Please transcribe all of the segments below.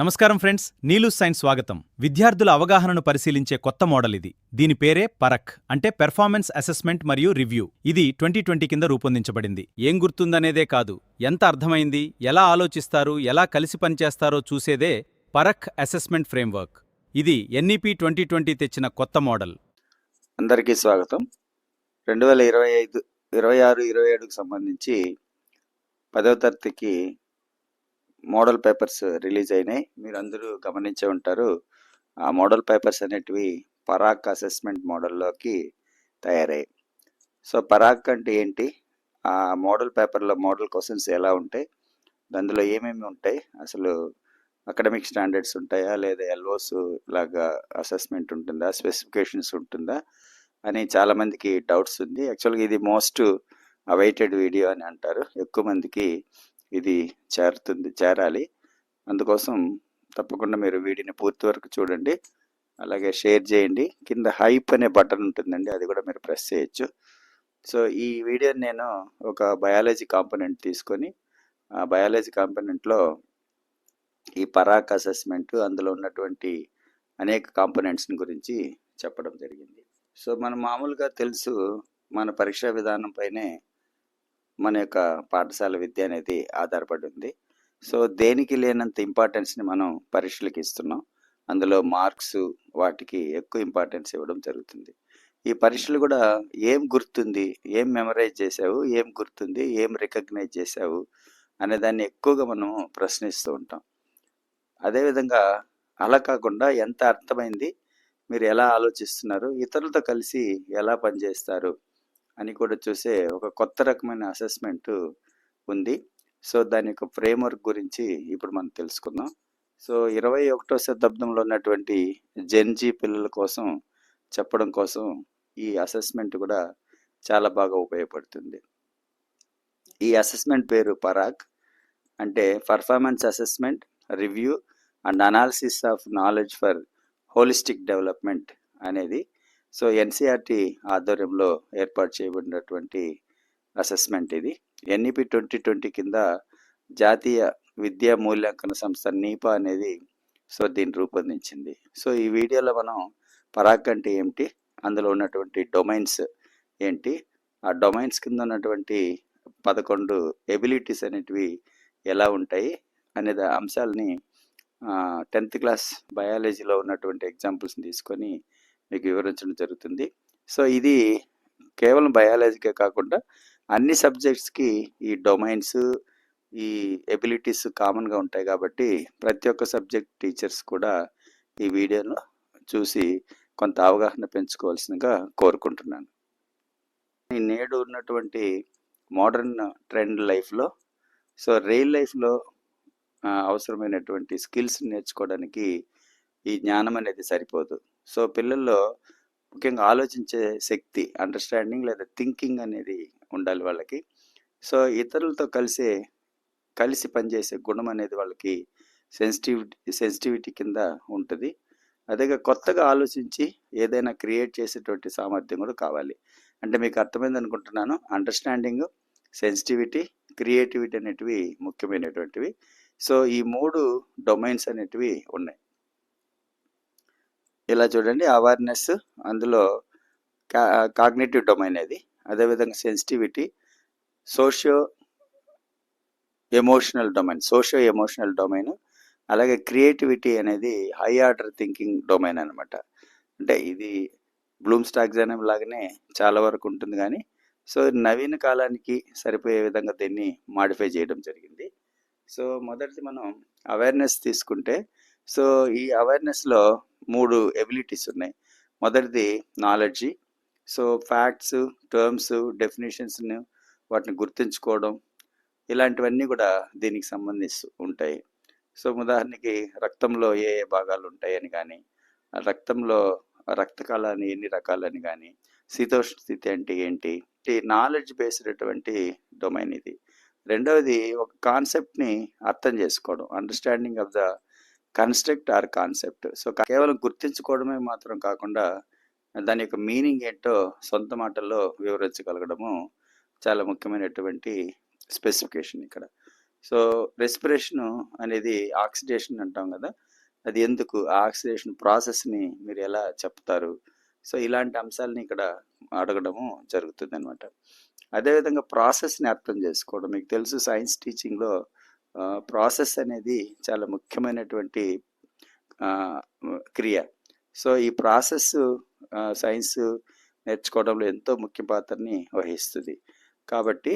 నమస్కారం ఫ్రెండ్స్, నీలు సైన్స్ స్వాగతం. విద్యార్థుల అవగాహనను పరిశీలించే కొత్త మోడల్ ఇది. దీని పేరే పరఖ్, అంటే పెర్ఫార్మెన్స్ అసెస్మెంట్ మరియు రివ్యూ. ఇది 2020 కింద రూపొందించబడింది. ఏం గుర్తుందనేదే కాదు, ఎంత అర్థమైంది, ఎలా ఆలోచిస్తారు, ఎలా కలిసి పనిచేస్తారో చూసేదే పరఖ్ అసెస్మెంట్ ఫ్రేమ్వర్క్. ఇది NEP 2020 తెచ్చిన కొత్త మోడల్. అందరికీ స్వాగతం. 2025, 26, 27కు సంబంధించి 10వ తరగతికి మోడల్ పేపర్స్ రిలీజ్ అయినాయి. మీరు అందరూ గమనించే ఉంటారు. ఆ మోడల్ పేపర్స్ అనేటివి పరాక్ అసెస్మెంట్ మోడల్లోకి తయారయ్యాయి. సో పరాక్ అంటే ఏంటి, ఆ మోడల్ పేపర్లో మోడల్ క్వశ్చన్స్ ఎలా ఉంటాయి, అందులో ఏమేమి ఉంటాయి, అసలు అకాడమిక్ స్టాండర్డ్స్ ఉంటాయా లేదా ఎల్ఓస్ లాగా అసెస్మెంట్ ఉంటుందా, స్పెసిఫికేషన్స్ ఉంటుందా అని చాలామందికి డౌట్స్ ఉంది. యాక్చువల్గా ఇది మోస్ట్ అవైటెడ్ వీడియో అని అంటారు. ఎక్కువ మందికి ఇది చేరాలి. అందుకోసం తప్పకుండా మీరు వీడియోని పూర్తి వరకు చూడండి, అలాగే షేర్ చేయండి. కింద హైప్ అనే బటన్ ఉంటుందండి, అది కూడా మీరు ప్రెస్ చేయొచ్చు. సో ఈ వీడియోని నేను ఒక బయాలజీ కాంపోనెంట్ తీసుకొని ఆ బయాలజీ కాంపోనెంట్లో ఈ పరాక్ అసెస్మెంట్, అందులో ఉన్నటువంటి అనేక కాంపోనెంట్స్ని గురించి చెప్పడం జరిగింది. సో మనం మామూలుగా తెలుసు, మన పరీక్షా విధానం పైనే మన యొక్క పాఠశాల విద్య అనేది ఆధారపడి ఉంది. సో దేనికి లేనంత ఇంపార్టెన్స్ని మనం పరీక్షలకు ఇస్తున్నాం. అందులో మార్క్స్ వాటికి ఎక్కువ ఇంపార్టెన్స్ ఇవ్వడం జరుగుతుంది. ఈ పరీక్షలు కూడా ఏం గుర్తుంది, ఏం మెమరైజ్ చేసావు, ఏం గుర్తుంది, ఏం రికగ్నైజ్ చేసావు అనే దాన్ని ఎక్కువగా మనం ప్రశ్నిస్తూ ఉంటాం. అదేవిధంగా అలా కాకుండా ఎంత అర్థమైంది, మీరు ఎలా ఆలోచిస్తున్నారు, ఇతరులతో కలిసి ఎలా పనిచేస్తారు అని కూడా చూసే ఒక కొత్త రకమైన అసెస్మెంట్ ఉంది. సో దాని యొక్క ఫ్రేమ్వర్క్ గురించి ఇప్పుడు మనం తెలుసుకుందాం. సో 21వ శతాబ్దంలో ఉన్నటువంటి జెన్జీ పిల్లల కోసం చెప్పడం కోసం ఈ అసెస్మెంట్ కూడా చాలా బాగా ఉపయోగపడుతుంది. ఈ అసెస్మెంట్ పేరు పరాక్, అంటే performance assessment, review and analysis of knowledge for holistic development అనేది. సో NCERT ఆధ్వర్యంలో ఏర్పాటు చేయబడినటువంటి అసెస్మెంట్ ఇది. NEP 2020 కింద జాతీయ విద్యా మూల్యాంకన సంస్థ NEPA అనేది సో దీన్ని రూపొందించింది. సో ఈ వీడియోలో మనం పరాక్ అంటే ఏమిటి, అందులో ఉన్నటువంటి డొమైన్స్ ఏంటి, ఆ డొమైన్స్ కింద ఉన్నటువంటి 11 ఎబిలిటీస్ అనేటివి ఎలా ఉంటాయి అనే అంశాలని 10th క్లాస్ బయాలజీలో ఉన్నటువంటి ఎగ్జాంపుల్స్ని తీసుకొని మీకు వివరించడం జరుగుతుంది. సో ఇది కేవలం బయాలజీకే కాకుండా అన్ని సబ్జెక్ట్స్కి ఈ డొమైన్స్, ఈ ఎబిలిటీస్ కామన్గా ఉంటాయి. కాబట్టి ప్రతి ఒక్క సబ్జెక్ట్ టీచర్స్ కూడా ఈ వీడియోను చూసి కొంత అవగాహన పెంచుకోవాల్సిందిగా కోరుకుంటున్నాను. ఈ నేడు ఉన్నటువంటి మోడర్న్ ట్రెండ్ లైఫ్లో సో రియల్ లైఫ్లో అవసరమైనటువంటి స్కిల్స్ నేర్చుకోవడానికి ఈ జ్ఞానం అనేది సరిపోదు. సో పిల్లల్లో ముఖ్యంగా ఆలోచించే శక్తి, అండర్స్టాండింగ్ లేదా థింకింగ్ అనేది ఉండాలి వాళ్ళకి. సో ఇతరులతో కలిసి పనిచేసే గుణం అనేది వాళ్ళకి సెన్సిటివిటీ కింద ఉంటుంది. అదేగా కొత్తగా ఆలోచించి ఏదైనా క్రియేట్ చేసేటువంటి సామర్థ్యం కూడా కావాలి. అంటే మీకు అర్థమైంది అనుకుంటున్నాను. అండర్స్టాండింగ్, సెన్సిటివిటీ, క్రియేటివిటీ అనేటివి ముఖ్యమైనటువంటివి. సో ఈ 3 డొమైన్స్ అనేటివి ఉన్నాయి. ఇలా చూడండి, అవేర్నెస్, అందులో కాగ్నిటివ్ డొమైన్ అది, అదేవిధంగా సెన్సిటివిటీ, సోషియో ఎమోషనల్ డొమైన్, అలాగే క్రియేటివిటీ అనేది హై ఆర్డర్ థింకింగ్ డొమైన్ అనమాట. అంటే ఇది బ్లూమ్స్ టాక్సానమీ లాగానే చాలా వరకు ఉంటుంది, కానీ సో నవీన కాలానికి సరిపోయే విధంగా దీన్ని మాడిఫై చేయడం జరిగింది. సో మొదటిది మనం అవేర్నెస్ తీసుకుంటే, సో ఈ అవేర్నెస్లో 3 ఎబిలిటీస్ ఉన్నాయి. మొదటిది నాలెడ్జి. సో ఫ్యాక్ట్స్, టర్మ్స్, డెఫినేషన్స్ని వాటిని గుర్తుంచుకోవడం, ఇలాంటివన్నీ కూడా దీనికి సంబంధిస్తూ ఉంటాయి. సో ఉదాహరణకి రక్తంలో ఏ ఏ భాగాలు ఉంటాయని కానీ, రక్తంలో రక్త కళాలు ఎన్ని రకాలని కానీ, శీతోష్ణ స్థితి అంటే ఏంటి, నాలెడ్జ్ బేస్డ్ అటువంటి డొమైన్ ఇది. రెండవది ఒక కాన్సెప్ట్ని అర్థం చేసుకోవడం, understanding of the construct or concept. So కేవలం గుర్తించుకోవడమే మాత్రం కాకుండా దాని యొక్క మీనింగ్ ఏంటో సొంత మాటల్లో వివరించగలగడము చాలా ముఖ్యమైనటువంటి స్పెసిఫికేషన్ ఇక్కడ. సో రెస్పిరేషను అనేది ఆక్సిడేషన్ అంటాం కదా, అది ఎందుకు, ఆ ఆక్సిడేషన్ ప్రాసెస్ని మీరు ఎలా చెప్తారు? సో ఇలాంటి అంశాలని ఇక్కడ అడగడము జరుగుతుందన్నమాట. అదేవిధంగా ప్రాసెస్ని అర్థం చేసుకోవడం. మీకు తెలుసు సైన్స్ టీచింగ్లో ప్రాసెస్ అనేది చాలా ముఖ్యమైనటువంటి ఆ, క్రియ. సో ఈ ప్రాసెస్ సైన్స్ నేర్చుకోవడంలో ఎంతో ముఖ్య పాత్రని వహిస్తుంది. కాబట్టి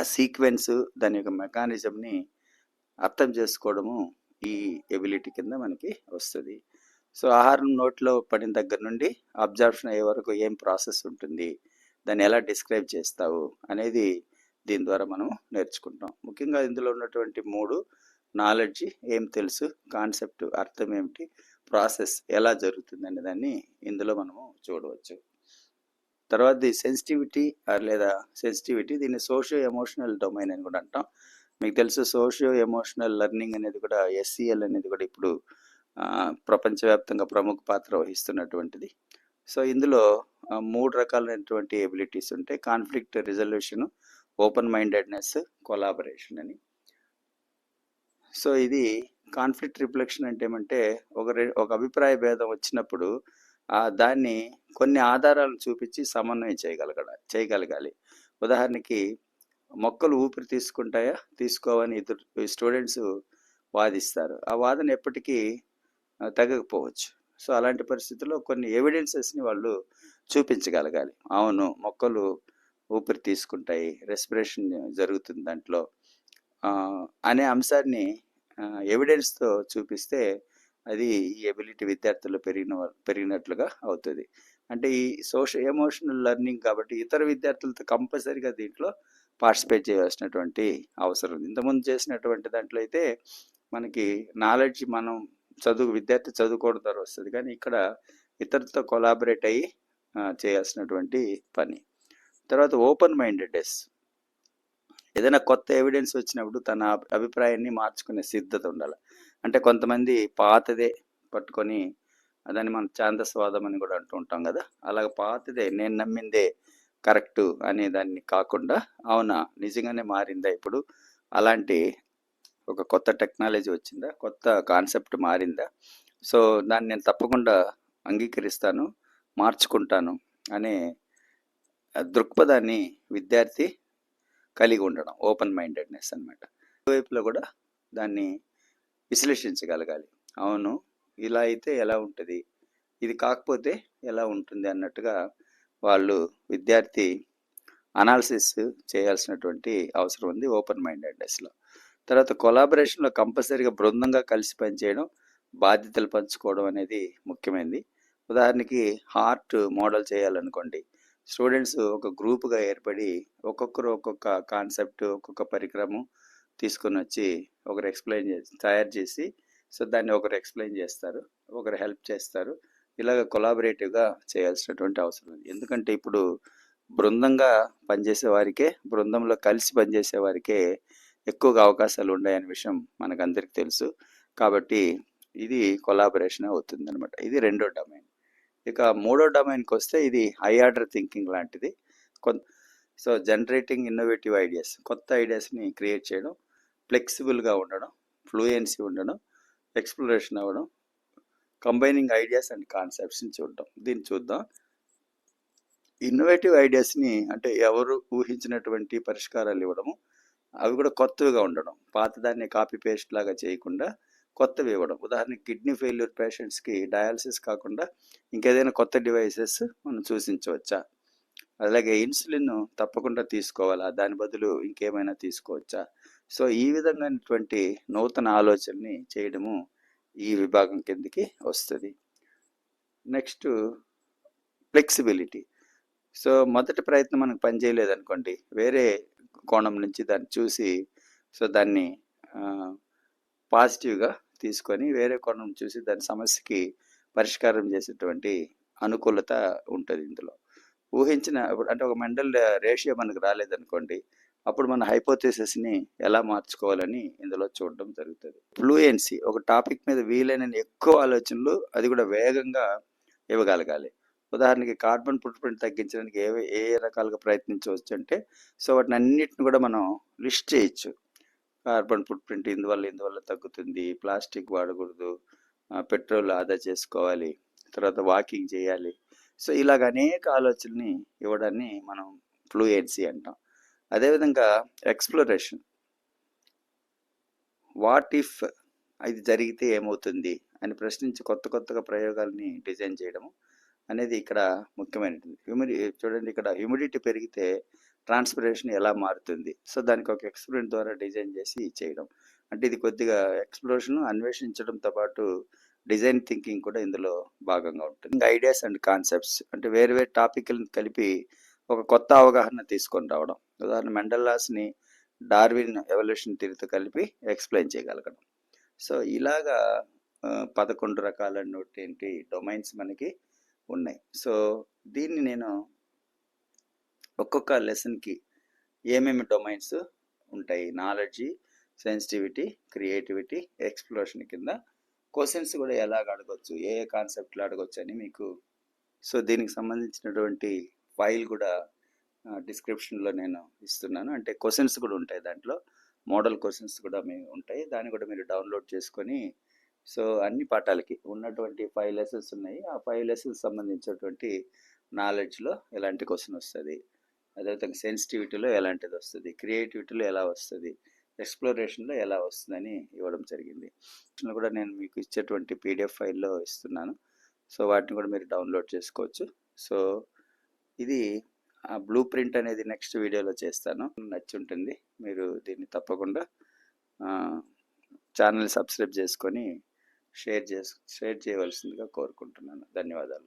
ఆ సీక్వెన్స్, దాని యొక్క మెకానిజంని అర్థం చేసుకోవడము ఈ ఎబిలిటీ కింద మనకి వస్తుంది. సో ఆహారం నోట్లో పడిన దగ్గర నుండి అబ్జర్ప్షన్ అయ్యే వరకు ఏం ప్రాసెస్ ఉంటుంది, దాన్ని ఎలా డిస్క్రైబ్ చేస్తావు అనేది దీని ద్వారా మనం నేర్చుకుంటాం. ముఖ్యంగా ఇందులో ఉన్నటువంటి 3: నాలెడ్జ్, ఏం తెలుసు, కాన్సెప్ట్ అర్థం ఏమిటి, ప్రాసెస్ ఎలా జరుగుతుంది అనే దాన్ని ఇందులో మనము చూడవచ్చు. తర్వాత సెన్సిటివిటీ లేదా సెన్సిటివిటీ, దీన్ని సోషియో ఎమోషనల్ డొమైన్ అని కూడా అంటాం. మీకు తెలుసు సోషియో ఎమోషనల్ లెర్నింగ్ అనేది కూడా, SEL అనేది కూడా ఇప్పుడు ప్రపంచవ్యాప్తంగా ప్రముఖ పాత్ర వహిస్తున్నటువంటిది. సో ఇందులో 3 రకాలైనటువంటి ఎబిలిటీస్ ఉంటాయి: conflict resolution, open mindedness, collaboration అని. సో ఇది కాన్ఫ్లిక్ట్ రిఫ్లెక్షన్ అంటే ఏమంటే, ఒక అభిప్రాయ భేదం వచ్చినప్పుడు దాన్ని కొన్ని ఆధారాలను చూపించి సమన్వయం చేయగలగాలి. ఉదాహరణకి, మొక్కలు ఊపిరి తీసుకుంటాయా తీసుకోవని ఇద్దరు స్టూడెంట్స్ వాదిస్తారు. ఆ వాదన ఎప్పటికీ తగ్గకపోవచ్చు. సో అలాంటి పరిస్థితుల్లో కొన్ని ఎవిడెన్సెస్ని వాళ్ళు చూపించగలగాలి. అవును, మొక్కలు ఊపిరి తీసుకుంటాయి, రెస్పిరేషన్ జరుగుతుంది దాంట్లో అనే అంశాన్ని ఎవిడెన్స్తో చూపిస్తే అది ఈ ఎబిలిటీ విద్యార్థుల్లో పెరిగినట్లుగా అవుతుంది. అంటే ఈ సోషల్ ఎమోషనల్ లెర్నింగ్ కాబట్టి ఇతర విద్యార్థులతో కంపల్సరీగా దీంట్లో పార్టిసిపేట్ చేయాల్సినటువంటి అవసరం ఉంది. ఇంతకుముందు చేసినటువంటి దాంట్లో అయితే మనకి నాలెడ్జ్ మనం విద్యార్థి చదువుకోవడం ద్వారా వస్తుంది, కానీ ఇక్కడ ఇతరులతో కొలాబరేట్ అయ్యి చేయాల్సినటువంటి పని. తర్వాత ఓపెన్ మైండెడ్నెస్, ఏదైనా కొత్త ఎవిడెన్స్ వచ్చినప్పుడు తన అభిప్రాయాన్ని మార్చుకునే సిద్ధత ఉండాలి. అంటే కొంతమంది పాతదే పట్టుకొని దాన్ని మనం ఛాందస్వాదం అని కూడా అంటూ ఉంటాం కదా, అలాగ పాతదే నేను నమ్మిందే కరెక్టు అనే దాన్ని కాకుండా, అవునా నిజంగానే మారిందా ఇప్పుడు, అలాంటి ఒక కొత్త టెక్నాలజీ వచ్చిందా, కొత్త కాన్సెప్ట్ మారిందా, సో దాన్ని నేను తప్పకుండా అంగీకరిస్తాను, మార్చుకుంటాను అనే దృక్పథాన్ని విద్యార్థి కలిగి ఉండడం ఓపెన్ మైండెడ్నెస్ అనమాట. వైపులో కూడా దాన్ని విశ్లేషించగలగాలి. అవును, ఇలా అయితే ఎలా ఉంటుంది, ఇది కాకపోతే ఎలా ఉంటుంది అన్నట్టుగా వాళ్ళు విద్యార్థి అనాలిసిస్ చేయాల్సినటువంటి అవసరం ఉంది ఓపెన్ మైండెడ్నెస్లో. తర్వాత కొలాబరేషన్లో కంపల్సరీగా బృందంగా కలిసి పనిచేయడం, బాధ్యతలు పంచుకోవడం అనేది ముఖ్యమైనది. ఉదాహరణకి హార్ట్ మోడల్ చేయాలనుకోండి, స్టూడెంట్స్ ఒక గ్రూప్గా ఏర్పడి ఒక్కొక్కరు ఒక్కొక్క కాన్సెప్ట్, ఒక్కొక్క పరికరము తీసుకొని వచ్చి ఒకరు తయారు చేసి, సో దాన్ని ఒకరు ఎక్స్ప్లెయిన్ చేస్తారు, ఒకరు హెల్ప్ చేస్తారు. ఇలాగ కొలాబరేటివ్గా చేయాల్సినటువంటి అవసరం ఉంది. ఎందుకంటే ఇప్పుడు బృందంగా పనిచేసే వారికే, బృందంలో కలిసి పనిచేసే వారికే ఎక్కువగా అవకాశాలు ఉన్నాయనే విషయం మనకందరికి తెలుసు. కాబట్టి ఇది కొలాబరేషన్ అవుతుంది అనమాట. ఇది 2వ డొమైన్. ఇక 3వ డొమైన్కి వస్తే ఇది హై ఆర్డర్ థింకింగ్ లాంటిది. సో జనరేటింగ్ ఇన్నోవేటివ్ ఐడియాస్, కొత్త ఐడియాస్ని క్రియేట్ చేయడం, ఫ్లెక్సిబుల్గా ఉండడం, ఫ్లూయెన్సీ ఉండడం, ఎక్స్ప్లోరేషన్ అవ్వడం, కంబైనింగ్ ఐడియాస్ అండ్ కాన్సెప్ట్స్ని దీన్ని చూద్దాం. ఇన్నోవేటివ్ ఐడియాస్ని అంటే ఎవరు ఊహించినటువంటి పరిష్కారాలు ఇవ్వడము, అవి కూడా కొత్తవిగా ఉండడం, పాతదాన్ని కాపీ పేస్ట్ లాగా చేయకుండా కొత్తవి ఇవ్వడం. ఉదాహరణకి కిడ్నీ ఫెయిల్యూర్ పేషెంట్స్కి డయాలసిస్ కాకుండా ఇంకేదైనా కొత్త డివైసెస్ మనం సూచించవచ్చా, అలాగే ఇన్సులిన్ తప్పకుండా తీసుకోవాలా, దాని బదులు ఇంకేమైనా తీసుకోవచ్చా. సో ఈ విధమైనటువంటి నూతన ఆలోచనని చేయడము ఈ విభాగం కిందకి వస్తుంది. Next flexibility. సో మొదటి ప్రయత్నం మనకు పనిచేయలేదు అనుకోండి, వేరే కోణం నుంచి దాన్ని చూసి, సో దాన్ని పాజిటివ్గా తీసుకొని వేరే కోణం చూసి దాని సమస్యకి పరిష్కారం చేసేటువంటి అనుకూలత ఉంటుంది ఇందులో. ఊహించిన అంటే ఒక మెంటల్ రేషియో మనకు రాలేదనుకోండి, అప్పుడు మన హైపోథెసిస్ని ఎలా మార్చుకోవాలని ఇందులో చూడడం జరుగుతుంది. ఫ్లూయెన్సీ, ఒక టాపిక్ మీద వీలైన ఎక్కువ ఆలోచనలు, అది కూడా వేగంగా ఇవ్వగలగాలి. ఉదాహరణకి కార్బన్ ఫుట్ ప్రింట్ తగ్గించడానికి ఏ రకాలుగా ప్రయత్నించవచ్చు అంటే, సో వాటిని అన్నిటిని కూడా మనం లిస్ట్ చేయొచ్చు. కార్బన్ ఫుట్ ప్రింట్ ఇందువల్ల తగ్గుతుంది, ప్లాస్టిక్ వాడకూడదు, పెట్రోల్ ఆదా చేసుకోవాలి, తర్వాత వాకింగ్ చేయాలి. సో ఇలాగ అనేక ఆలోచనల్ని ఇవ్వడాన్ని మనం ఫ్లూయెన్సీ అంటాం. అదేవిధంగా ఎక్స్ప్లోరేషన్, వాట్ ఇఫ్ ఇది జరిగితే ఏమవుతుంది అని ప్రశ్నించి కొత్తగా ప్రయోగాల్ని డిజైన్ చేయడం అనేది ఇక్కడ ముఖ్యమైనది. చూడండి, ఇక్కడ హ్యూమిడిటీ పెరిగితే ట్రాన్స్పిరేషన్ ఎలా మారుతుంది, సో దానికి ఒక ఎక్స్పెరిమెంట్ ద్వారా డిజైన్ చేసి చేయడం. అంటే ఇది కొద్దిగా ఎక్స్ప్లోరేషన్ అన్వేషించడంతో పాటు డిజైన్ థింకింగ్ కూడా ఇందులో భాగంగా ఉంటుంది. ఐడియాస్ అండ్ కాన్సెప్ట్స్ అంటే వేరు టాపిక్లను కలిపి ఒక కొత్త అవగాహన తీసుకొని రావడం. ఉదాహరణ మెండల్లాస్ని డార్విన్ ఎవల్యూషన్ థియరీతో కలిపి ఎక్స్ప్లెయిన్ చేయగలగడం. సో ఇలాగా 11 రకాలైనటువంటి డొమైన్స్ మనకి ఉన్నాయి. సో దీన్ని నేను ఒక్కొక్క లెసన్కి ఏమేమి డొమైన్స్ ఉంటాయి, నాలెడ్జి, సెన్సిటివిటీ, క్రియేటివిటీ, ఎక్స్ప్లోరేషన్ కింద క్వశ్చన్స్ కూడా ఎలాగ అడగవచ్చు, ఏ కాన్సెప్ట్లు అడగవచ్చు అని మీకు, సో దీనికి సంబంధించినటువంటి ఫైల్ కూడా డిస్క్రిప్షన్లో నేను ఇస్తున్నాను. అంటే క్వశ్చన్స్ కూడా ఉంటాయి, దాంట్లో మోడల్ క్వశ్చన్స్ కూడా ఉంటాయి, దాన్ని కూడా మీరు డౌన్లోడ్ చేసుకొని, సో అన్ని పాఠాలకి ఉన్నటువంటి 5 లెసన్స్ ఉన్నాయి. ఆ 5 లెసన్స్ సంబంధించినటువంటి నాలెడ్జ్లో ఎలాంటి క్వశ్చన్ వస్తుంది, అదేవిధంగా సెన్సిటివిటీలో ఎలాంటిది వస్తుంది, క్రియేటివిటీలో ఎలా వస్తుంది, ఎక్స్ప్లోరేషన్లో ఎలా వస్తుందని ఇవ్వడం జరిగింది. కూడా నేను మీకు ఇచ్చేటువంటి పీడిఎఫ్ ఫైల్లో ఇస్తున్నాను. సో వాటిని కూడా మీరు డౌన్లోడ్ చేసుకోవచ్చు. సో ఇది బ్లూ ప్రింట్ అనేది నెక్స్ట్ వీడియోలో చేస్తాను. నచ్చి ఉంటుంది, మీరు దీన్ని తప్పకుండా ఛానల్ సబ్స్క్రైబ్ చేసుకొని షేర్ చేయవలసిందిగా కోరుకుంటున్నాను. ధన్యవాదాలు.